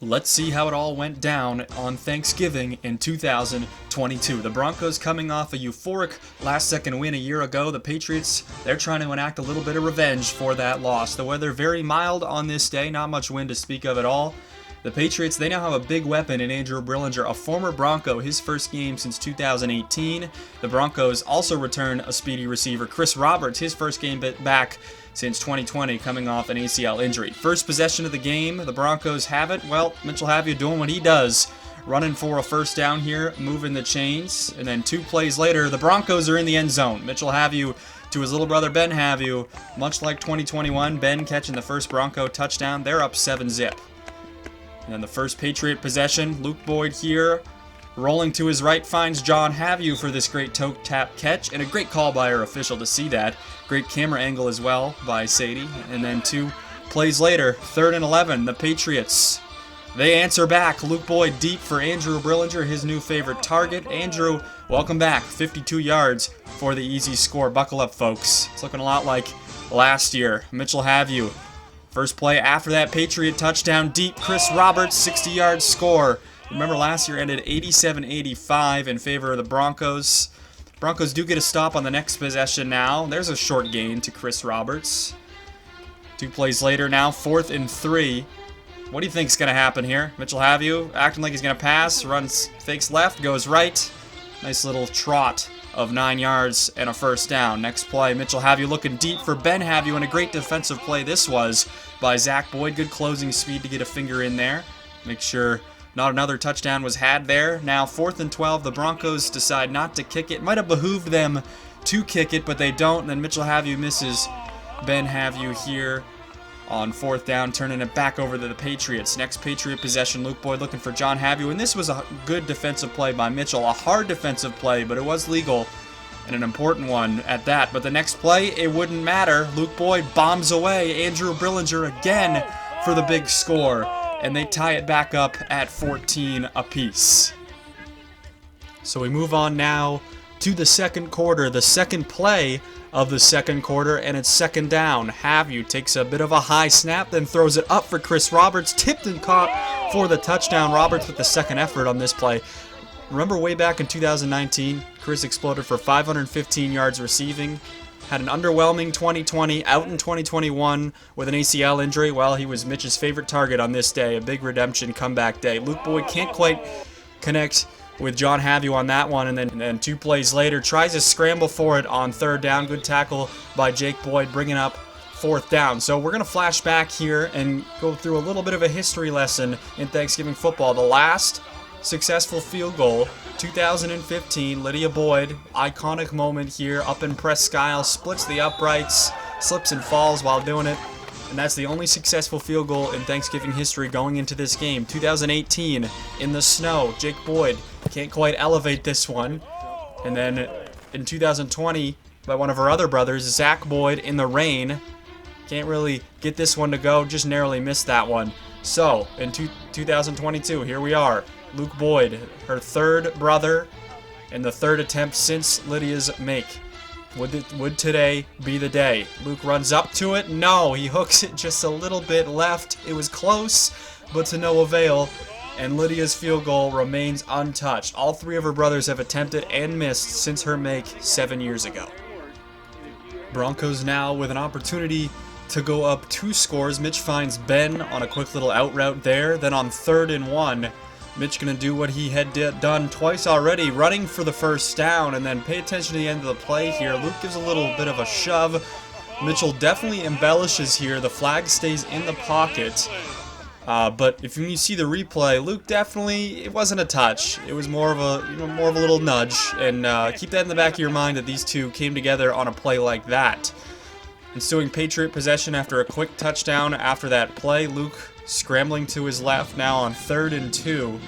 Let's see how it all went down on Thanksgiving in 2022. The Broncos coming off a euphoric last-second win a year ago. The Patriots, they're trying to enact a little bit of revenge for that loss. The weather very mild on this day, not much wind to speak of at all. The Patriots, they now have a big weapon in Andrew Brillinger, a former Bronco, his first game since 2018. The Broncos also return a speedy receiver, Chris Roberts, his first game back since 2020, coming off an ACL injury. First possession of the game, the Broncos have it. Well, Mitchell Have doing what he does, running for a first down here, moving the chains, and then 2 plays later, the Broncos are in the end zone. Mitchell Have to his little brother Ben Have, much like 2021, Ben catching the first Bronco touchdown. They're up 7-zip. And then the first Patriot possession, Luke Boyd here, rolling to his right, finds John Have for this great toe tap catch, and a great call by our official to see that. Great camera angle as well by Sadie. And then 2 plays later, 3rd and 11, the Patriots, they answer back. Luke Boyd deep for Andrew Brillinger, his new favorite target. Andrew, welcome back, 52 yards for the easy score. Buckle up, folks. It's looking a lot like last year. Mitchell Have first play after that Patriot touchdown, deep, Chris Roberts, 60-yard score. Remember last year ended 87-85 in favor of the Broncos. Broncos do get a stop on the next possession now. There's a short gain to Chris Roberts. 2 plays later now, 4th and 3. What do you think's going to happen here? Mitchell Have acting like he's going to pass, runs, fakes left, goes right. Nice little trot of 9 yards and a first down. Next play, Mitchell Have looking deep for Ben Have and a great defensive play this was by Zach Boyd. Good closing speed to get a finger in there. Make sure not another touchdown was had there. Now 4th and 12, the Broncos decide not to kick it. Might have behooved them to kick it, but they don't. And then Mitchell Have misses Ben Have here on 4th down, turning it back over to the Patriots. Next Patriot possession, Luke Boyd looking for John Have and this was a good defensive play by Mitchell. A hard defensive play, but it was legal, and an important one at that. But the next play, it wouldn't matter. Luke Boyd bombs away Andrew Brillinger again for the big score, and they tie it back up at 14 apiece. So we move on now to the second quarter, the second play of the second quarter, and it's 2nd down. Have takes a bit of a high snap, then throws it up for Chris Roberts, tipped and caught for the touchdown. Roberts with the second effort on this play. Remember way back in 2019, Chris exploded for 515 yards receiving, had an underwhelming 2020, out in 2021 with an ACL injury. Well, he was Mitch's favorite target on this day, a big redemption comeback day. Luke Boyd can't quite connect with John Have on that one, and then 2 plays later, tries to scramble for it on 3rd down. Good tackle by Jake Boyd, bringing up 4th down. So we're going to flash back here and go through a little bit of a history lesson in Thanksgiving football. The last successful field goal, 2015, Lydia Boyd, iconic moment here, up in Presque Isle, splits the uprights, slips and falls while doing it. And that's the only successful field goal in Thanksgiving history going into this game. 2018, in the snow, Jake Boyd can't quite elevate this one. And then in 2020, by one of our other brothers, Zach Boyd, in the rain. Can't really get this one to go, just narrowly missed that one. So, in 2022, here we are. Luke Boyd, her 3rd brother, and the 3rd attempt since Lydia's make. Would today be the day? Luke runs up to it. No, he hooks it just a little bit left. It was close, but to no avail. And Lydia's field goal remains untouched. All 3 of her brothers have attempted and missed since her make 7 years ago. Broncos now with an opportunity to go up 2 scores. Mitch finds Ben on a quick little out route there. Then on 3rd and 1, Mitch going to do what he had done twice already, running for the first down, and then pay attention to the end of the play here. Luke gives a little bit of a shove. Mitchell definitely embellishes here. The flag stays in the pocket. But if you see the replay, Luke definitely, it wasn't a touch. It was more of a little nudge, and keep that in the back of your mind that these 2 came together on a play like that. Ensuing Patriot possession after a quick touchdown after that play. Luke scrambling to his left now on 3rd and 2.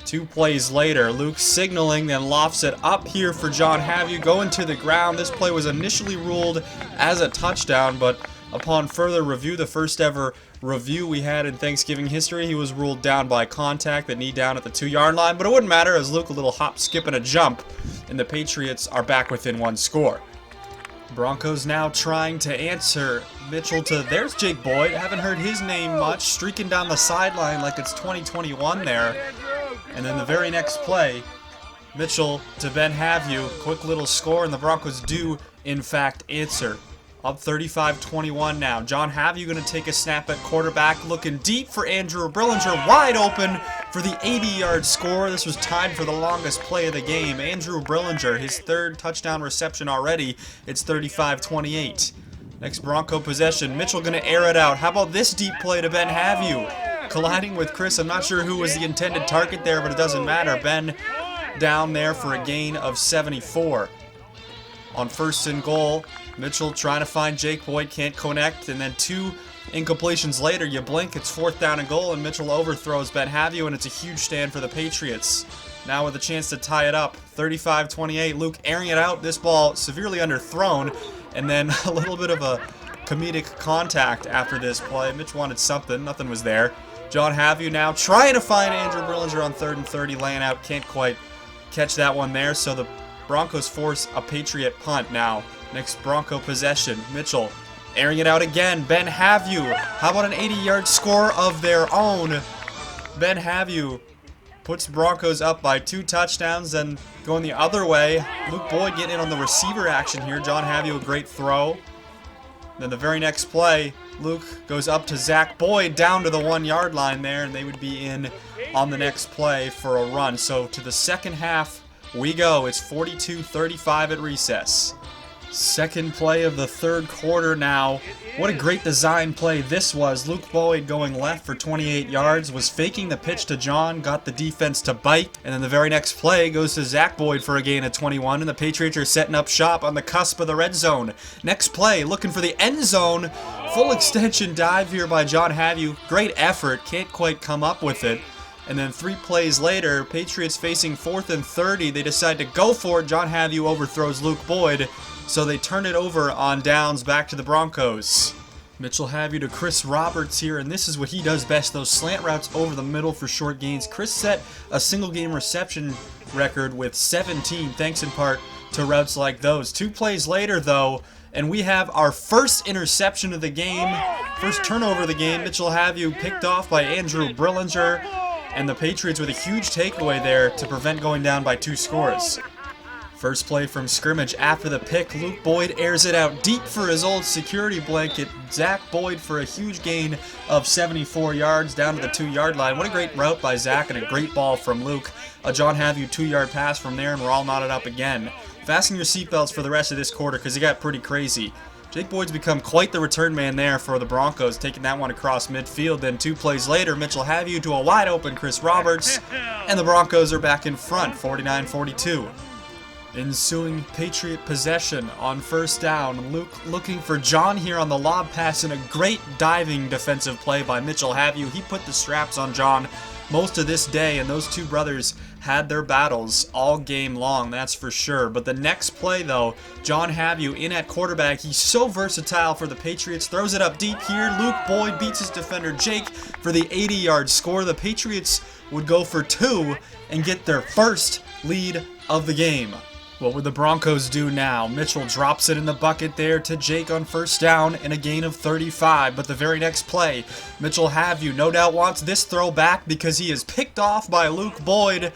2 plays later, Luke signaling, then lofts it up here for John Have going to the ground. This play was initially ruled as a touchdown, but upon further review, the first ever review we had in Thanksgiving history, he was ruled down by contact, the knee down at the 2-yard line, but it wouldn't matter as Luke a little hop, skip, and a jump, and the Patriots are back within 1 score. Broncos now trying to answer. Mitchell to, there's Jake Boyd. Haven't heard his name much. Streaking down the sideline like it's 2021 there. And then the very next play, Mitchell to Ben Havyou. Quick little score, and the Broncos do, in fact, answer. Up 35-21 now. John Havyou going to take a snap at quarterback. Looking deep for Andrew Brillinger. Wide open for the 80-yard score. This was tied for the longest play of the game. Andrew Brillinger, his third touchdown reception already. It's 35-28. Next Bronco possession. Mitchell going to air it out. How about this deep play to Ben Havyou? Colliding with Chris. I'm not sure who was the intended target there, but it doesn't matter. Ben down there for a gain of 74. On first and goal, Mitchell trying to find Jake Boyd, can't connect, and then two incompletions later, you blink, it's 4th down and goal, and Mitchell overthrows Ben Havyou, and it's a huge stand for the Patriots. Now with a chance to tie it up, 35-28, Luke airing it out, this ball severely underthrown, and then a little bit of a comedic contact after this play. Mitch wanted something, nothing was there. John Havyou now trying to find Andrew Brillinger on 3rd and 30, laying out, can't quite catch that one there, so the Broncos force a Patriot punt now. Next Bronco possession, Mitchell airing it out again. Ben Havyou, how about an 80-yard score of their own? Ben Havyou puts Broncos up by 2 touchdowns, and going the other way, Luke Boyd getting in on the receiver action here. John Havyou, a great throw. Then the very next play, Luke goes up to Zach Boyd down to the 1-yard line there, and they would be in on the next play for a run. So to the second half we go. It's 42-35 at recess. Second play of the third quarter now. What a great design play this was. Luke Boyd going left for 28 yards, was faking the pitch to John, got the defense to bite, and then the very next play goes to Zach Boyd for a gain of 21, and the Patriots are setting up shop on the cusp of the red zone. Next play, looking for the end zone. Full extension dive here by John Havyou. Great effort, can't quite come up with it. And then 3 plays later, Patriots facing 4th and 30. They decide to go for it. John Havyou overthrows Luke Boyd, so they turn it over on downs back to the Broncos. Mitchell Havyou to Chris Roberts here, and this is what he does best, those slant routes over the middle for short gains. Chris set a single-game reception record with 17, thanks in part to routes like those. 2 plays later, though, and we have our first interception of the game, first turnover of the game. Mitchell Havyou picked off by Andrew Brillinger, and the Patriots with a huge takeaway there to prevent going down by 2 scores. First play from scrimmage after the pick, Luke Boyd airs it out deep for his old security blanket. Zach Boyd for a huge gain of 74 yards down to the 2-yard line. What a great route by Zach and a great ball from Luke. A John Havyou 2-yard pass from there, and we're all knotted up again. Fasten your seatbelts for the rest of this quarter because it got pretty crazy. Jake Boyd's become quite the return man there for the Broncos, taking that one across midfield. Then 2 plays later, Mitchell Havyou to a wide open Chris Roberts, and the Broncos are back in front, 49-42. Ensuing Patriot possession on first down. Luke looking for John here on the lob pass, and a great diving defensive play by Mitchell Havyou. He put the straps on John most of this day, and those 2 brothers had their battles all game long, that's for sure. But the next play, though, John Havyou in at quarterback. He's so versatile for the Patriots. Throws it up deep here. Luke Boyd beats his defender Jake for the 80-yard score. The Patriots would go for 2 and get their first lead of the game. What would the Broncos do now? Mitchell drops it in the bucket there to Jake on first down and a gain of 35. But the very next play, Mitchell Havyou no doubt wants this throw back because he is picked off by Luke Boyd.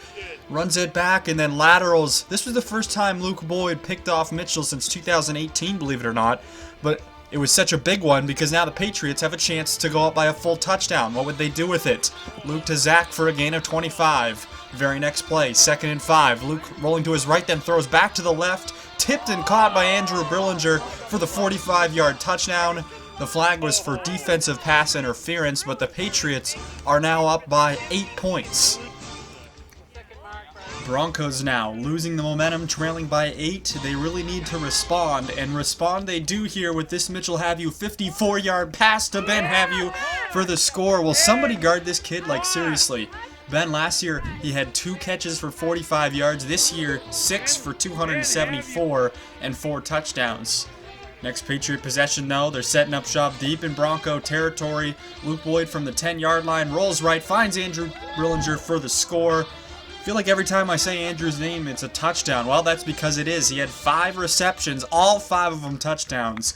Runs it back and then laterals. This was the first time Luke Boyd picked off Mitchell since 2018, believe it or not. But it was such a big one because now the Patriots have a chance to go up by a full touchdown. What would they do with it? Luke to Zach for a gain of 25. Very next play, 2nd and 5. Luke rolling to his right, then throws back to the left. Tipped and caught by Andrew Brillinger for the 45-yard touchdown. The flag was for defensive pass interference, but the Patriots are now up by 8 points. Broncos now losing the momentum, trailing by 8. They really need to respond, and respond they do here with this Mitchell Havyou 54-yard pass to Ben Havyou for the score. Will somebody guard this kid? Like, seriously. Ben, last year, he had 2 catches for 45 yards. This year, 6 for 274 and 4 touchdowns. Next Patriot possession, though. They're setting up shop deep in Bronco territory. Luke Boyd from the 10-yard line rolls right, finds Andrew Brillinger for the score. I feel like every time I say Andrew's name, it's a touchdown. Well, that's because it is. He had 5 receptions, all 5 of them touchdowns.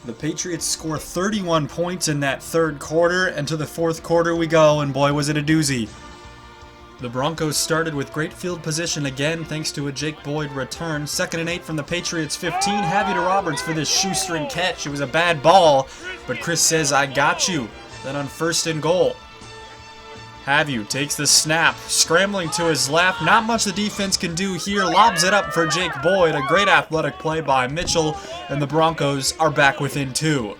The Patriots score 31 points in that third quarter, and to the fourth quarter we go, and boy was it a doozy. The Broncos started with great field position again thanks to a Jake Boyd return. 2nd and 8 from the Patriots 15. Have to Roberts for this shoestring catch. It was a bad ball, but Chris says, I got you. Then on 1st and goal, Have takes the snap, scrambling to his left. Not much the defense can do here. Lobs it up for Jake Boyd. A great athletic play by Mitchell, and the Broncos are back within 2.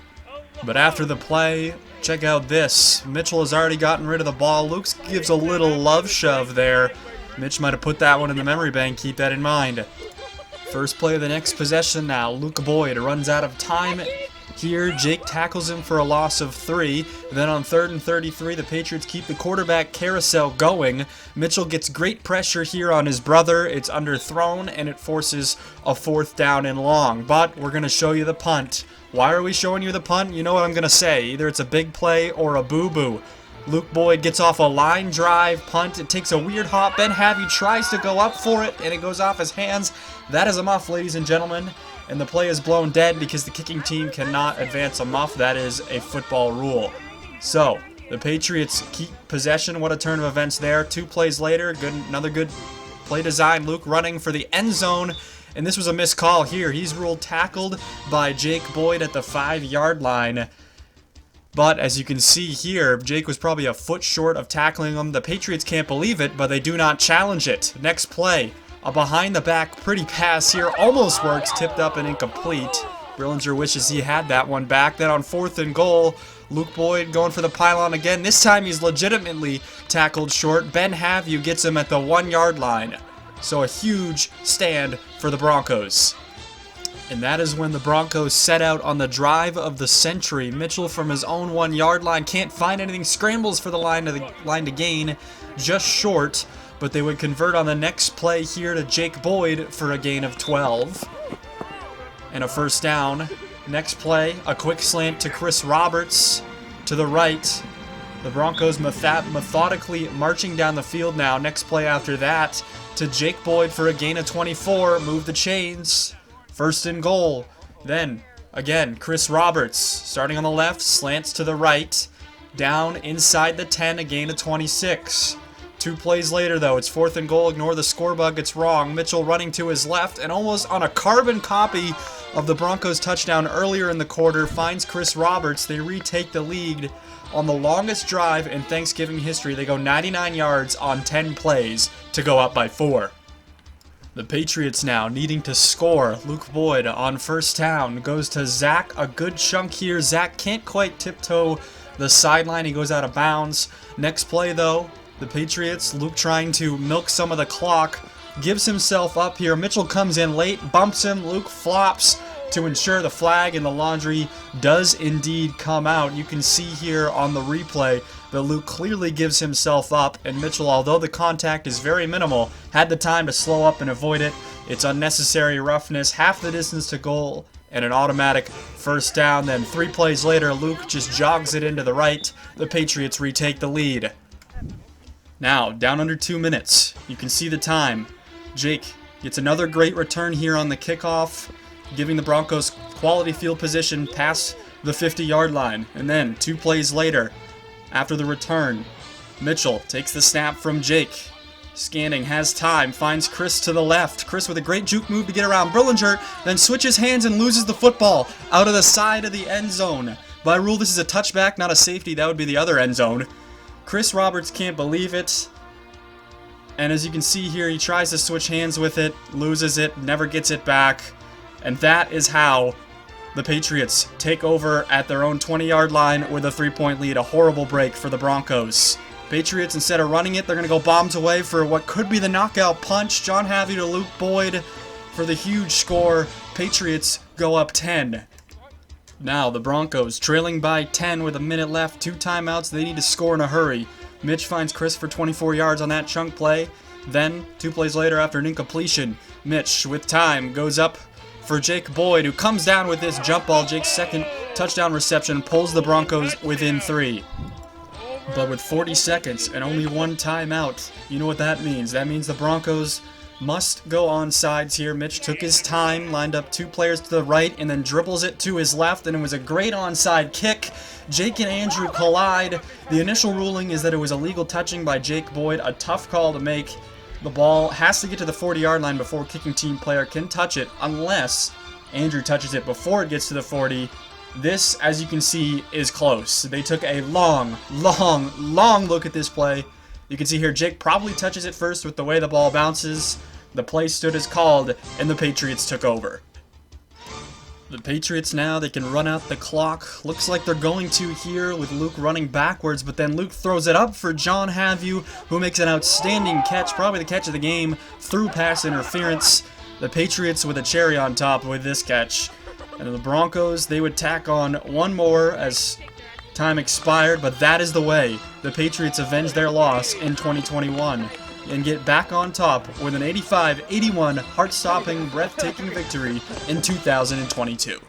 But after the play, check out this. Mitchell has already gotten rid of the ball. Luke gives a little love shove there. Mitch might have put that one in the memory bank. Keep that in mind. First play of the next possession now. Luke Boyd runs out of time. Here, Jake tackles him for a loss of 3. Then on 3rd and 33, the Patriots keep the quarterback carousel going. Mitchell gets great pressure here on his brother. It's underthrown, and it forces a 4th down and long. But we're going to show you the punt. Why are we showing you the punt? You know what I'm going to say. Either it's a big play or a boo-boo. Luke Boyd gets off a line drive punt. It takes a weird hop. Ben Havey tries to go up for it, and it goes off his hands. That is a muff, ladies and gentlemen. And the play is blown dead because the kicking team cannot advance a muff. That is a football rule. So, the Patriots keep possession. What a turn of events there. 2 plays later, another good play design. Luke running for the end zone. And this was a missed call here. He's ruled tackled by Jake Boyd at the 5-yard line. But as you can see here, Jake was probably a foot short of tackling him. The Patriots can't believe it, but they do not challenge it. Next play. A behind-the-back pretty pass here. Almost works. Tipped up and incomplete. Brillinger wishes he had that one back. Then on 4th and goal, Luke Boyd going for the pylon again. This time he's legitimately tackled short. Ben Havey gets him at the 1-yard line. So a huge stand for the Broncos. And that is when the Broncos set out on the drive of the century. Mitchell from his own 1-yard line can't find anything. Scrambles for the line to gain. Just short. But they would convert on the next play here to Jake Boyd for a gain of 12. And a 1st down. Next play, a quick slant to Chris Roberts to the right. The Broncos methodically marching down the field now. Next play after that to Jake Boyd for a gain of 24. Move the chains. 1st and goal. Then, again, Chris Roberts starting on the left, slants to the right. Down inside the 10, a gain of 26. 2 plays later, though, it's 4th and goal. Ignore the score bug, it's wrong. Mitchell running to his left, and almost on a carbon copy of the Broncos' touchdown earlier in the quarter, finds Chris Roberts. They retake the lead on the longest drive in Thanksgiving history. They go 99 yards on 10 plays to go up by 4. The Patriots now needing to score. Luke Boyd on 1st down goes to Zach. A good chunk here. Zach can't quite tiptoe the sideline. He goes out of bounds. Next play, though, the Patriots, Luke trying to milk some of the clock, gives himself up here. Mitchell comes in late, bumps him. Luke flops to ensure the flag in the laundry does indeed come out. You can see here on the replay that Luke clearly gives himself up, and Mitchell, although the contact is very minimal, had the time to slow up and avoid it. It's unnecessary roughness, half the distance to goal, and an automatic 1st down. Then 3 plays later, Luke just jogs it into the right. The Patriots retake the lead. Now, down under 2 minutes. You can see the time. Jake gets another great return here on the kickoff, giving the Broncos quality field position past the 50-yard line. And then 2 plays later, after the return, Mitchell takes the snap from Jake. Scanning, has time, finds Chris to the left. Chris with a great juke move to get around Brillinger, then switches hands and loses the football out of the side of the end zone. By rule, this is a touchback, not a safety. That would be the other end zone. Chris Roberts can't believe it. And as you can see here, he tries to switch hands with it, loses it, never gets it back. And that is how the Patriots take over at their own 20-yard line with a 3-point lead. A horrible break for the Broncos. Patriots, instead of running it, they're going to go bombs away for what could be the knockout punch. John Havey to Luke Boyd for the huge score. Patriots go up 10. Now, the Broncos trailing by 10 with a minute left. 2 timeouts. They need to score in a hurry. Mitch finds Chris for 24 yards on that chunk play. Then, 2 plays later after an incompletion, Mitch, with time, goes up for Jake Boyd, who comes down with this jump ball. Jake's 2nd touchdown reception pulls the Broncos within 3. But with 40 seconds and only one timeout, you know what that means. That means the Broncos must go on sides here. Mitch took his time, lined up 2 players to the right, and then dribbles it to his left, and it was a great onside kick. Jake and Andrew collide. The initial ruling is that it was illegal touching by Jake Boyd, a tough call to make. The ball has to get to the 40-yard line before kicking team player can touch it, unless Andrew touches it before it gets to the 40. This, as you can see, is close. They took a long look at this play. You can see here Jake probably touches it first with the way the ball bounces. The play stood as called, and the Patriots took over. The Patriots now, they can run out the clock. Looks like they're going to here with Luke running backwards, but then Luke throws it up for John Havu, who makes an outstanding catch, probably the catch of the game, through pass interference. The Patriots with a cherry on top with this catch. And the Broncos, they would tack on one more as time expired, but that is the way the Patriots avenge their loss in 2021 and get back on top with an 85-81 heart-stopping, breathtaking victory in 2022.